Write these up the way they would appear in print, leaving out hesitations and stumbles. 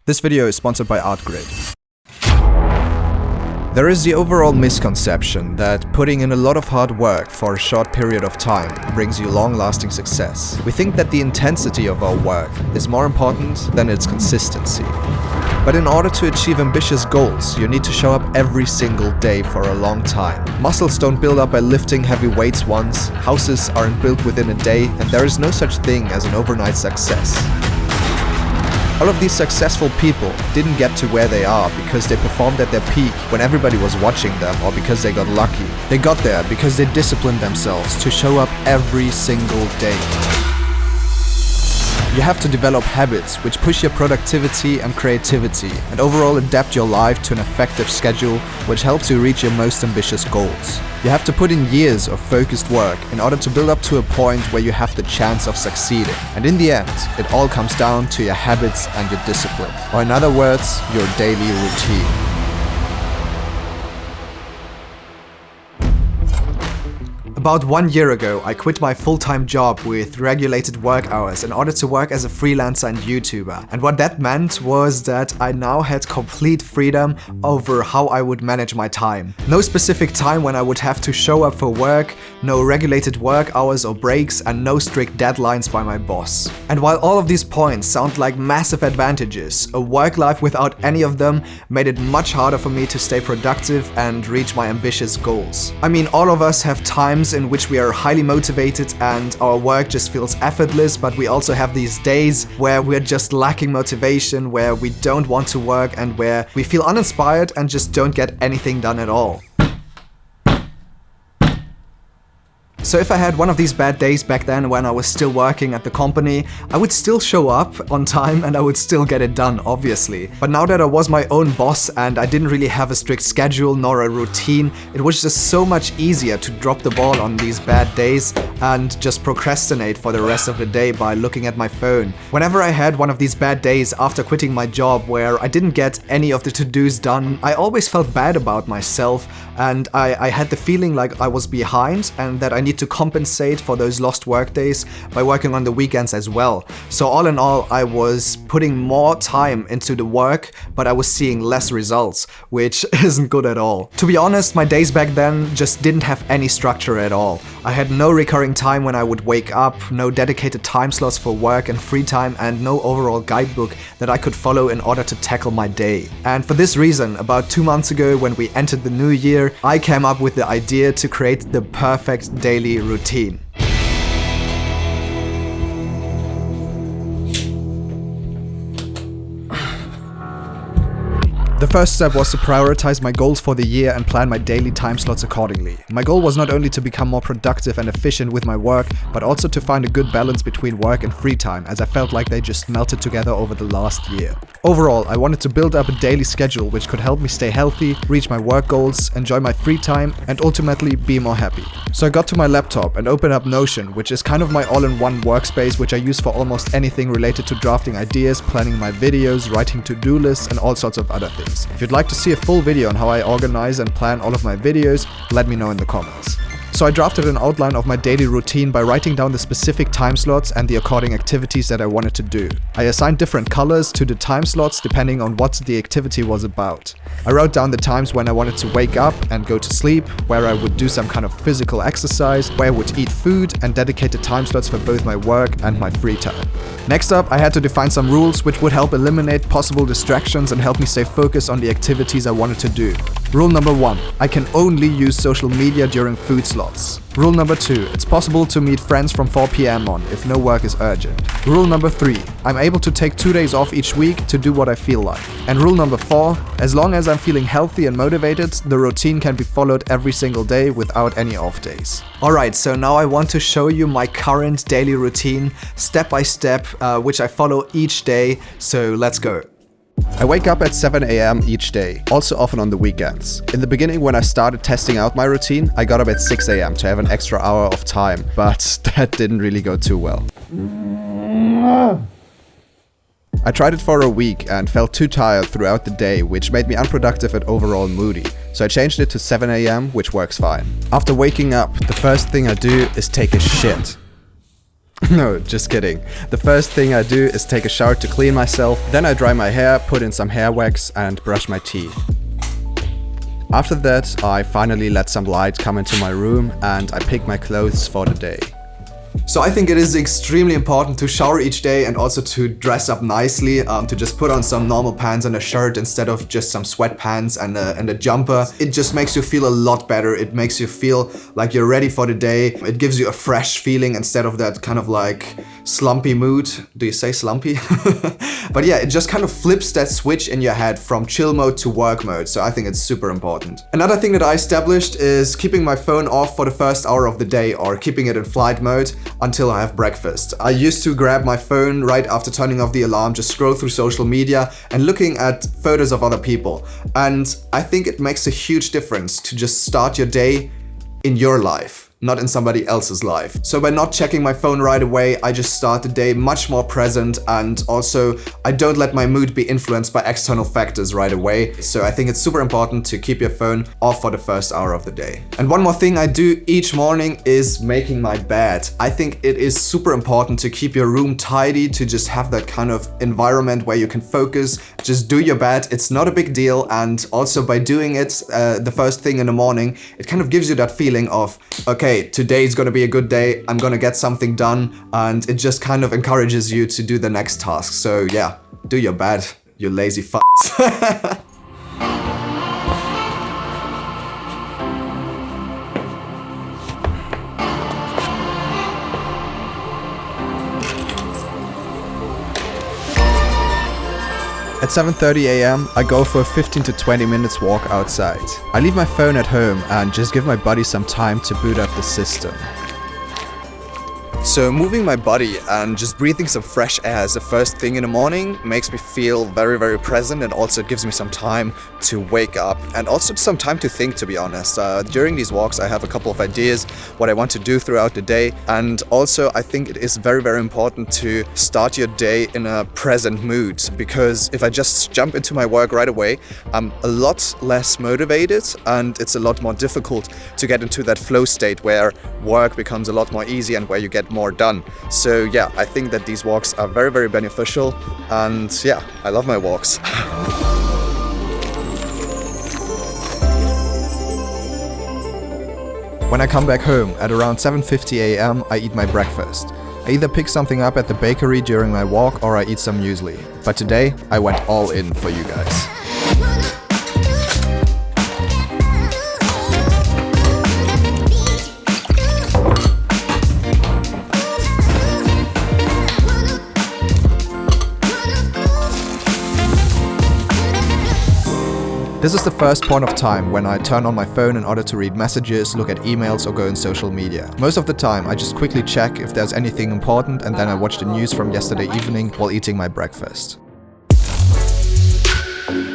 This video is sponsored by ArtGrid. There is the overall misconception that putting in a lot of hard work for a short period of time brings you long-lasting success. We think that the intensity of our work is more important than its consistency. But in order to achieve ambitious goals, you need to show up every single day for a long time. Muscles don't build up by lifting heavy weights once, houses aren't built within a day, and there is no such thing as an overnight success. All of these successful people didn't get to where they are because they performed at their peak when everybody was watching them or because they got lucky. They got there because they disciplined themselves to show up every single day. You have to develop habits which push your productivity and creativity and overall adapt your life to an effective schedule which helps you reach your most ambitious goals. You have to put in years of focused work in order to build up to a point where you have the chance of succeeding. And in the end, it all comes down to your habits and your discipline. Or in other words, your daily routine. About 1 year ago, I quit my full-time job with regulated work hours in order to work as a freelancer and YouTuber. And what that meant was that I now had complete freedom over how I would manage my time. No specific time when I would have to show up for work, no regulated work hours or breaks, and no strict deadlines by my boss. And while all of these points sound like massive advantages, a work life without any of them made it much harder for me to stay productive and reach my ambitious goals. I mean, all of us have times in which we are highly motivated and our work just feels effortless, but we also have these days where we're just lacking motivation, where we don't want to work and where we feel uninspired and just don't get anything done at all. So if I had one of these bad days back then when I was still working at the company, I would still show up on time and I would still get it done, obviously. But now that I was my own boss and I didn't really have a strict schedule nor a routine, it was just so much easier to drop the ball on these bad days and just procrastinate for the rest of the day by looking at my phone. Whenever I had one of these bad days after quitting my job where I didn't get any of the to-dos done, I always felt bad about myself and I had the feeling like I was behind and that I need to compensate for those lost work days by working on the weekends as well. So all in all, I was putting more time into the work, but I was seeing less results, which isn't good at all. To be honest, my days back then just didn't have any structure at all. I had no recurring time when I would wake up, no dedicated time slots for work and free time, and no overall guidebook that I could follow in order to tackle my day. And for this reason, about 2 months ago when we entered the new year, I came up with the idea to create the perfect daily routine. The first step was to prioritize my goals for the year and plan my daily time slots accordingly. My goal was not only to become more productive and efficient with my work, but also to find a good balance between work and free time, as I felt like they just melted together over the last year. Overall, I wanted to build up a daily schedule which could help me stay healthy, reach my work goals, enjoy my free time, and ultimately be more happy. So I got to my laptop and opened up Notion, which is kind of my all-in-one workspace which I use for almost anything related to drafting ideas, planning my videos, writing to-do lists, and all sorts of other things. If you'd like to see a full video on how I organize and plan all of my videos, let me know in the comments. So I drafted an outline of my daily routine by writing down the specific time slots and the according activities that I wanted to do. I assigned different colors to the time slots depending on what the activity was about. I wrote down the times when I wanted to wake up and go to sleep, where I would do some kind of physical exercise, where I would eat food, and dedicated time slots for both my work and my free time. Next up, I had to define some rules which would help eliminate possible distractions and help me stay focused on the activities I wanted to do. Rule number 1. I can only use social media during food slots. Rule number 2. It's possible to meet friends from 4 PM on if no work is urgent. Rule number 3. I'm able to take 2 days off each week to do what I feel like. And rule number 4. As long as I'm feeling healthy and motivated, the routine can be followed every single day without any off days. Alright, so now I want to show you my current daily routine, step by step, which I follow each day, so let's go. I wake up at 7 AM each day, also often on the weekends. In the beginning, when I started testing out my routine, I got up at 6 AM to have an extra hour of time, but that didn't really go too well. I tried it for a week and felt too tired throughout the day, which made me unproductive and overall moody. So I changed it to 7 AM, which works fine. After waking up, the first thing I do is take a shit. No, just kidding. The first thing I do is take a shower to clean myself, then I dry my hair, put in some hair wax and brush my teeth. After that, I finally let some light come into my room and I pick my clothes for the day. So I think it is extremely important to shower each day and also to dress up nicely, to just put on some normal pants and a shirt instead of just some sweatpants and a jumper. It just makes you feel a lot better. It makes you feel like you're ready for the day. It gives you a fresh feeling instead of that kind of like slumpy mood. Do you say slumpy? But yeah, it just kind of flips that switch in your head from chill mode to work mode. So I think it's super important. Another thing that I established is keeping my phone off for the first hour of the day or keeping it in flight mode until I have breakfast. I used to grab my phone right after turning off the alarm, just scroll through social media and looking at photos of other people. And I think it makes a huge difference to just start your day in your life, not in somebody else's life. So by not checking my phone right away, I just start the day much more present, and also I don't let my mood be influenced by external factors right away. So I think it's super important to keep your phone off for the first hour of the day. And one more thing I do each morning is making my bed. I think it is super important to keep your room tidy, to just have that kind of environment where you can focus. Just do your bed, it's not a big deal, and also by doing it the first thing in the morning, it kind of gives you that feeling of, okay, today's gonna be a good day, I'm gonna get something done, and it just kind of encourages you to do the next task. So yeah, do your bed, you lazy f***s. At 7:30 AM, I go for a 15 to 20 minutes walk outside. I leave my phone at home and just give my body some time to boot up the system. So moving my body and just breathing some fresh air as the first thing in the morning makes me feel very, very present, and also gives me some time to wake up and also some time to think, to be honest. During these walks I have a couple of ideas what I want to do throughout the day, and also I think it is very, very important to start your day in a present mood, because if I just jump into my work right away, I'm a lot less motivated and it's a lot more difficult to get into that flow state where work becomes a lot more easy and where you get more done. So yeah, I think that these walks are very, very beneficial, and yeah, I love my walks. When I come back home at around 7:50 AM, I eat my breakfast. I either pick something up at the bakery during my walk or I eat some muesli. But today, I went all in for you guys. This is the first point of time when I turn on my phone in order to read messages, look at emails or go on social media. Most of the time I just quickly check if there's anything important, and then I watch the news from yesterday evening while eating my breakfast.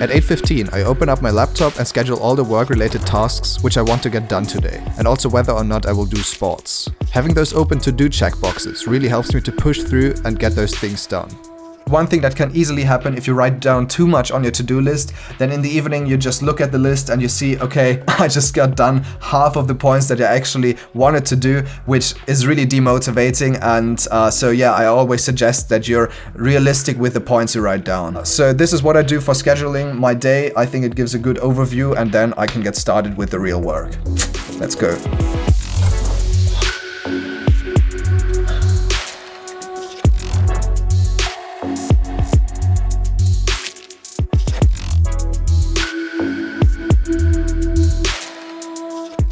At 8:15 I open up my laptop and schedule all the work-related tasks which I want to get done today, and also whether or not I will do sports. Having those open to-do checkboxes really helps me to push through and get those things done. One thing that can easily happen if you write down too much on your to-do list, then in the evening you just look at the list and you see, okay, I just got done half of the points that I actually wanted to do, which is really demotivating. And so yeah, I always suggest that you're realistic with the points you write down. So this is what I do for scheduling my day. I think it gives a good overview, and then I can get started with the real work. Let's go.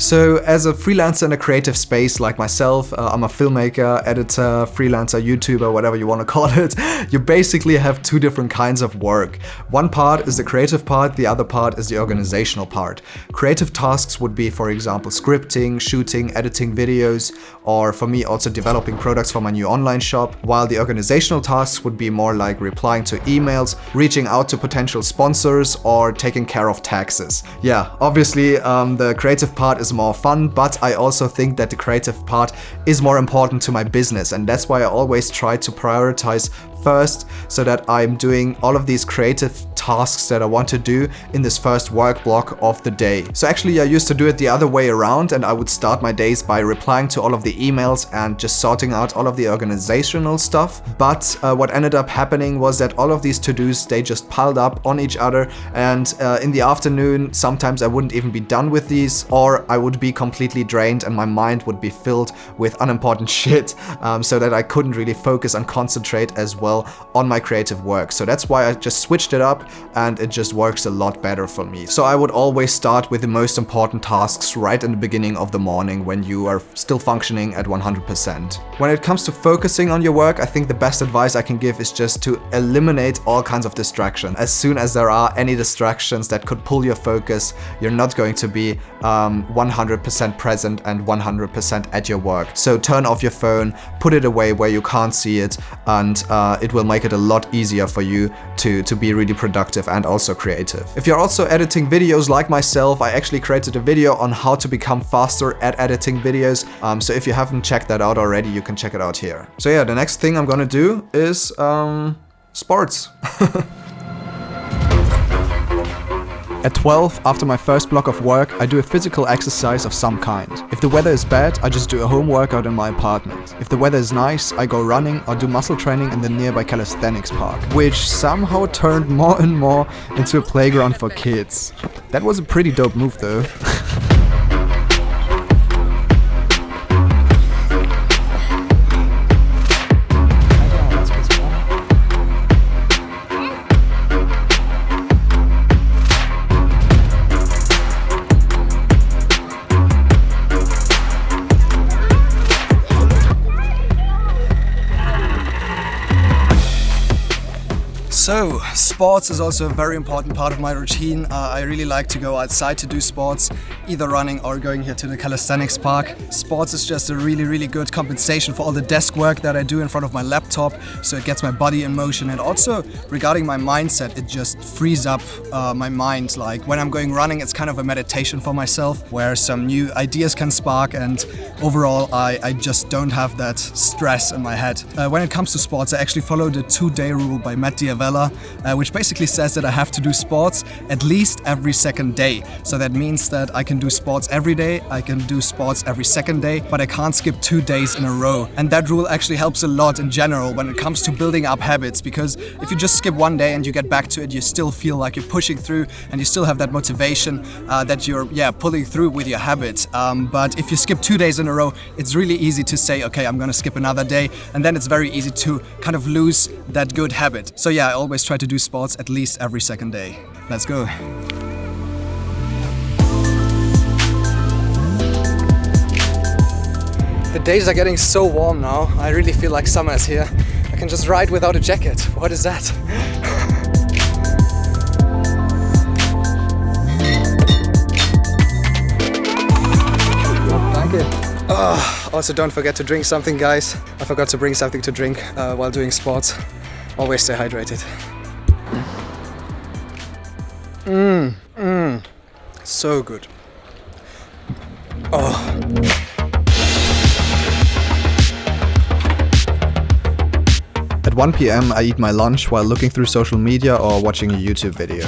So as a freelancer in a creative space like myself, I'm a filmmaker, editor, freelancer, YouTuber, whatever you want to call it, you basically have two different kinds of work. One part is the creative part, the other part is the organizational part. Creative tasks would be, for example, scripting, shooting, editing videos, or for me also developing products for my new online shop, while the organizational tasks would be more like replying to emails, reaching out to potential sponsors, or taking care of taxes. Yeah, obviously the creative part is more fun, but I also think that the creative part is more important to my business, and that's why I always try to prioritize first, so that I'm doing all of these creative tasks that I want to do in this first work block of the day. So actually I used to do it the other way around, and I would start my days by replying to all of the emails and just sorting out all of the organizational stuff. But what ended up happening was that all of these to-dos, they just piled up on each other, and in the afternoon sometimes I wouldn't even be done with these, or I would be completely drained and my mind would be filled with unimportant shit, so that I couldn't really focus and concentrate as well on my creative work. So that's why I just switched it up, and it just works a lot better for me. So I would always start with the most important tasks right in the beginning of the morning when you are still functioning at 100%. When it comes to focusing on your work, I think the best advice I can give is just to eliminate all kinds of distraction. As soon as there are any distractions that could pull your focus, you're not going to be 100% present and 100% at your work. So turn off your phone, put it away where you can't see it, and it will make it a lot easier for you to be really productive and also creative. If you're also editing videos like myself, I actually created a video on how to become faster at editing videos. So if you haven't checked that out already, you can check it out here. So yeah, the next thing I'm gonna do is sports. At 12, after my first block of work, I do a physical exercise of some kind. If the weather is bad, I just do a home workout in my apartment. If the weather is nice, I go running or do muscle training in the nearby calisthenics park, which somehow turned more and more into a playground for kids. That was a pretty dope move though. So, sports is also a very important part of my routine. I really like to go outside to do sports, either running or going here to the calisthenics park. Sports is just a really good compensation for all the desk work that I do in front of my laptop, so it gets my body in motion. And also, regarding my mindset, it just frees up my mind. Like when I'm going running, it's kind of a meditation for myself, where some new ideas can spark, and overall I just don't have that stress in my head. When it comes to sports, I actually follow the 2-day rule by Matt D'Avella, which basically says that I have to do sports at least every second day. So that means that I can do sports every day, I can do sports every second day, but I can't skip 2 days in a row. And that rule actually helps a lot in general when it comes to building up habits, because if you just skip one day and you get back to it, you still feel like you're pushing through and you still have that motivation that you're pulling through with your habits. But if you skip 2 days in a row, it's really easy to say, okay, I'm gonna skip another day, and then it's very easy to kind of lose that good habit. So yeah, I always try to do sports at least every second day. Let's go. The days are getting so warm now. I really feel like summer is here. I can just ride without a jacket. What is that? Also don't forget to drink something, guys. I forgot to bring something to drink while doing sports. Always stay hydrated. So good. At 1 p.m. I eat my lunch while looking through social media or watching a YouTube video.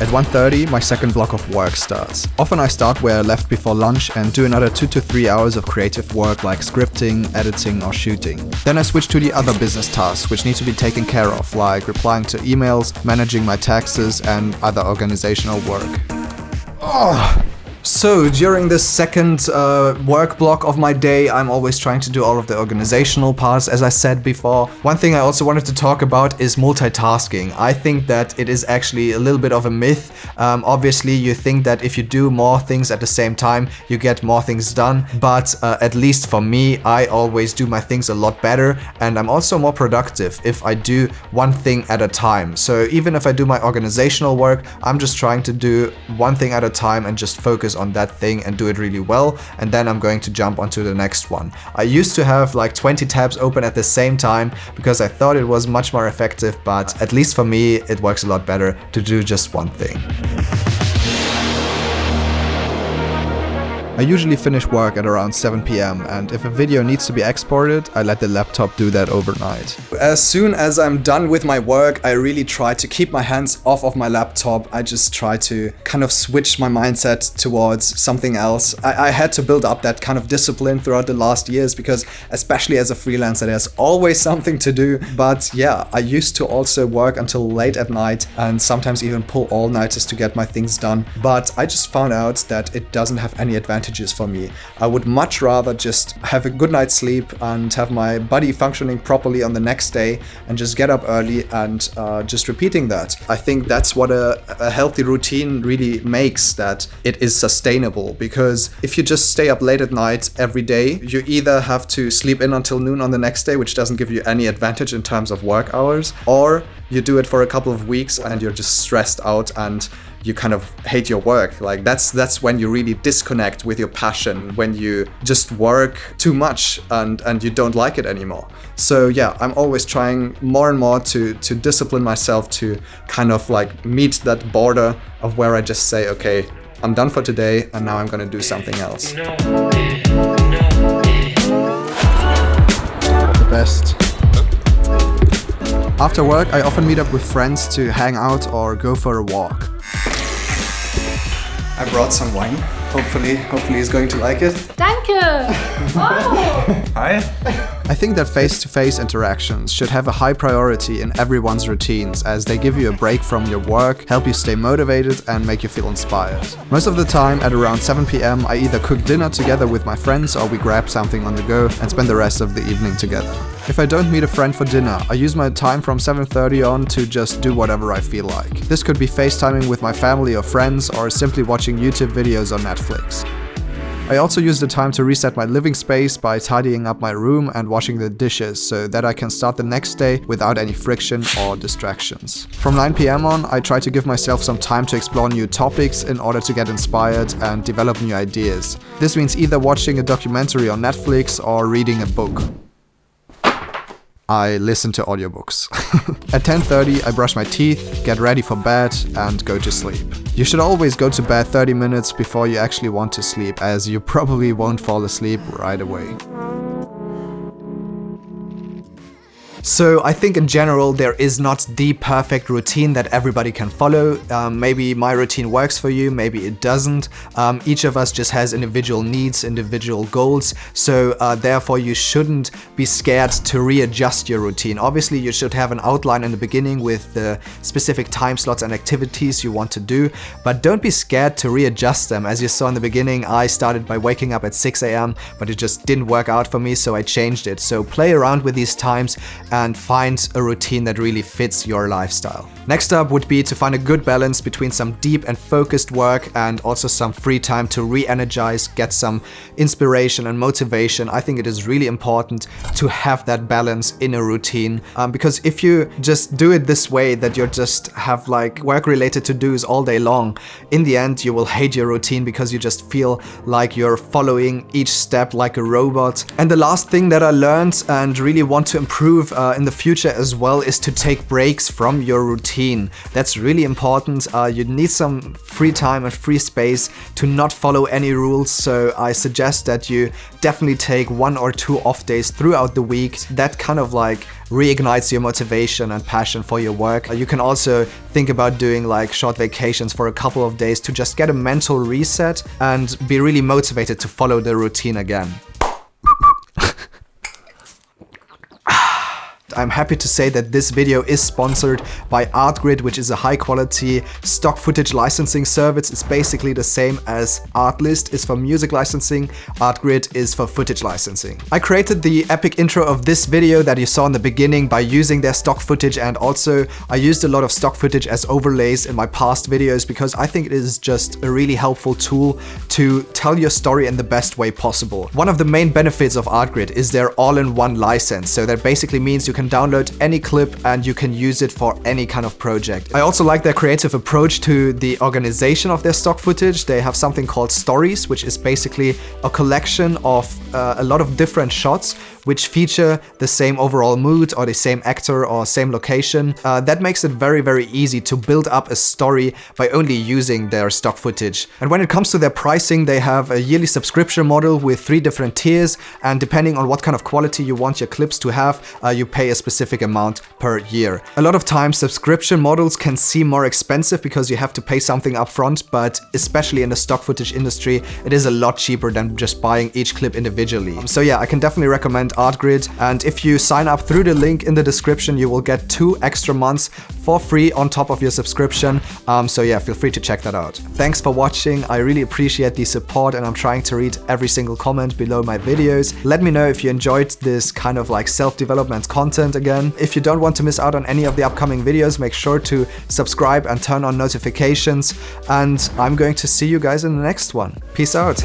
At 1:30, my second block of work starts. Often I start where I left before lunch and do another 2 to 3 hours of creative work like scripting, editing or shooting. Then I switch to the other business tasks which need to be taken care of, like replying to emails, managing my taxes and other organizational work. So during this second work block of my day, I'm always trying to do all of the organizational parts, as I said before. One thing I also wanted to talk about is multitasking. I think that it is actually a little bit of a myth. Obviously, you think that if you do more things at the same time, you get more things done. But at least for me, I always do my things a lot better, and I'm also more productive if I do one thing at a time. So even if I do my organizational work, I'm just trying to do one thing at a time and just focus on that thing and do it really well, and then I'm going to jump onto the next one. I used to have like 20 tabs open at the same time because I thought it was much more effective, but at least for me it works a lot better to do just one thing. I I usually finish work at around 7 p.m. and if a video needs to be exported, I let the laptop do that overnight. As soon as I'm done with my work, I really try to keep my hands off of my laptop. I just try to kind of switch my mindset towards something else. I had to build up that kind of discipline throughout the last years because especially as a freelancer, there's always something to do. But yeah, I used to also work until late at night and sometimes even pull all-nighters to get my things done. But I just found out that it doesn't have any advantages for me. I would much rather just have a good night's sleep and have my body functioning properly on the next day and just get up early and just repeating that. I think that's what a healthy routine really makes, that it is sustainable, because if you just stay up late at night every day, you either have to sleep in until noon on the next day, which doesn't give you any advantage in terms of work hours, or you do it for a couple of weeks and you're just stressed out and you kind of hate your work. Like that's when you really disconnect with your passion, when you just work too much and you don't like it anymore. So yeah, I'm always trying more and more to discipline myself to kind of like meet that border of where I just say, okay, I'm done for today and now I'm gonna do something else. All the best. After work, I often meet up with friends to hang out or go for a walk. I brought some wine. Hopefully he's going to like it. Danke! Oh! Hi. I think that face-to-face interactions should have a high priority in everyone's routines, as they give you a break from your work, help you stay motivated and make you feel inspired. Most of the time at around 7 p.m. I either cook dinner together with my friends or we grab something on the go and spend the rest of the evening together. If I don't meet a friend for dinner, I use my time from 7:30 on to just do whatever I feel like. This could be FaceTiming with my family or friends or simply watching YouTube videos on Netflix. I also use the time to reset my living space by tidying up my room and washing the dishes so that I can start the next day without any friction or distractions. From 9 p.m. on, I try to give myself some time to explore new topics in order to get inspired and develop new ideas. This means either watching a documentary on Netflix or reading a book. I listen to audiobooks. At 10:30, I brush my teeth, get ready for bed, and go to sleep. You should always go to bed 30 minutes before you actually want to sleep, as you probably won't fall asleep right away. So I think in general there is not the perfect routine that everybody can follow. Maybe my routine works for you, maybe it doesn't. Each of us just has individual needs, individual goals. So therefore you shouldn't be scared to readjust your routine. Obviously you should have an outline in the beginning with the specific time slots and activities you want to do, but don't be scared to readjust them. As you saw in the beginning, I started by waking up at 6 a.m, but it just didn't work out for me, so I changed it. So play around with these times and find a routine that really fits your lifestyle. Next up would be to find a good balance between some deep and focused work and also some free time to re-energize, get some inspiration and motivation. I think it is really important to have that balance in a routine, because if you just do it this way, that you just have like work-related to-dos all day long, in the end you will hate your routine because you just feel like you're following each step like a robot. And the last thing that I learned and really want to improve in the future as well is to take breaks from your routine. That's really important. You need some free time and free space to not follow any rules, so I suggest that you definitely take 1 or 2 off days throughout the week. That kind of like reignites your motivation and passion for your work. You can also think about doing like short vacations for a couple of days to just get a mental reset and be really motivated to follow the routine again. I'm happy to say that this video is sponsored by Artgrid, which is a high-quality stock footage licensing service. It's basically the same as Artlist is for music licensing, Artgrid is for footage licensing. I created the epic intro of this video that you saw in the beginning by using their stock footage, and also I used a lot of stock footage as overlays in my past videos because I think it is just a really helpful tool to tell your story in the best way possible. One of the main benefits of Artgrid is their all-in-one license, so that basically means you can download any clip and you can use it for any kind of project. I also like their creative approach to the organization of their stock footage. They have something called stories, which is basically a collection of a lot of different shots which feature the same overall mood or the same actor or same location. That makes it very, very easy to build up a story by only using their stock footage. And when it comes to their pricing, they have a yearly subscription model with 3 different tiers, and depending on what kind of quality you want your clips to have, you pay a specific amount per year. A lot of times subscription models can seem more expensive because you have to pay something up front, but especially in the stock footage industry, it is a lot cheaper than just buying each clip individually. So yeah, I can definitely recommend Artgrid, and if you sign up through the link in the description, you will get 2 extra months for free on top of your subscription. So yeah, feel free to check that out. Thanks for watching. I really appreciate the support, and I'm trying to read every single comment below my videos. Let me know if you enjoyed this kind of like self-development content again. If you don't want to miss out on any of the upcoming videos, make sure to subscribe and turn on notifications, and I'm going to see you guys in the next one. Peace out.